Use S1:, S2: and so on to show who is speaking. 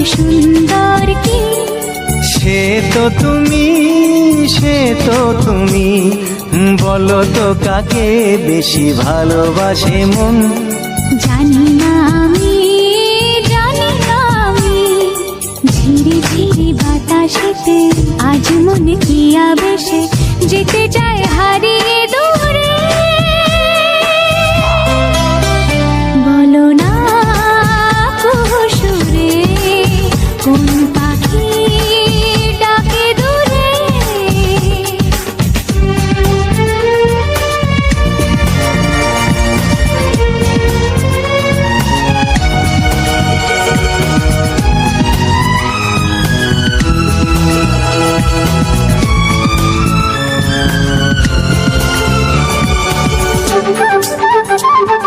S1: সুন্দর কি
S2: সে তো তুমি বলো তো কাকে বেশি ভালোবাসে মন।
S1: জানি না আমি ঝিরি ঝিরি বাতাসেতে আজ মনে কি আবেশে যেতে চায় হারিয়ে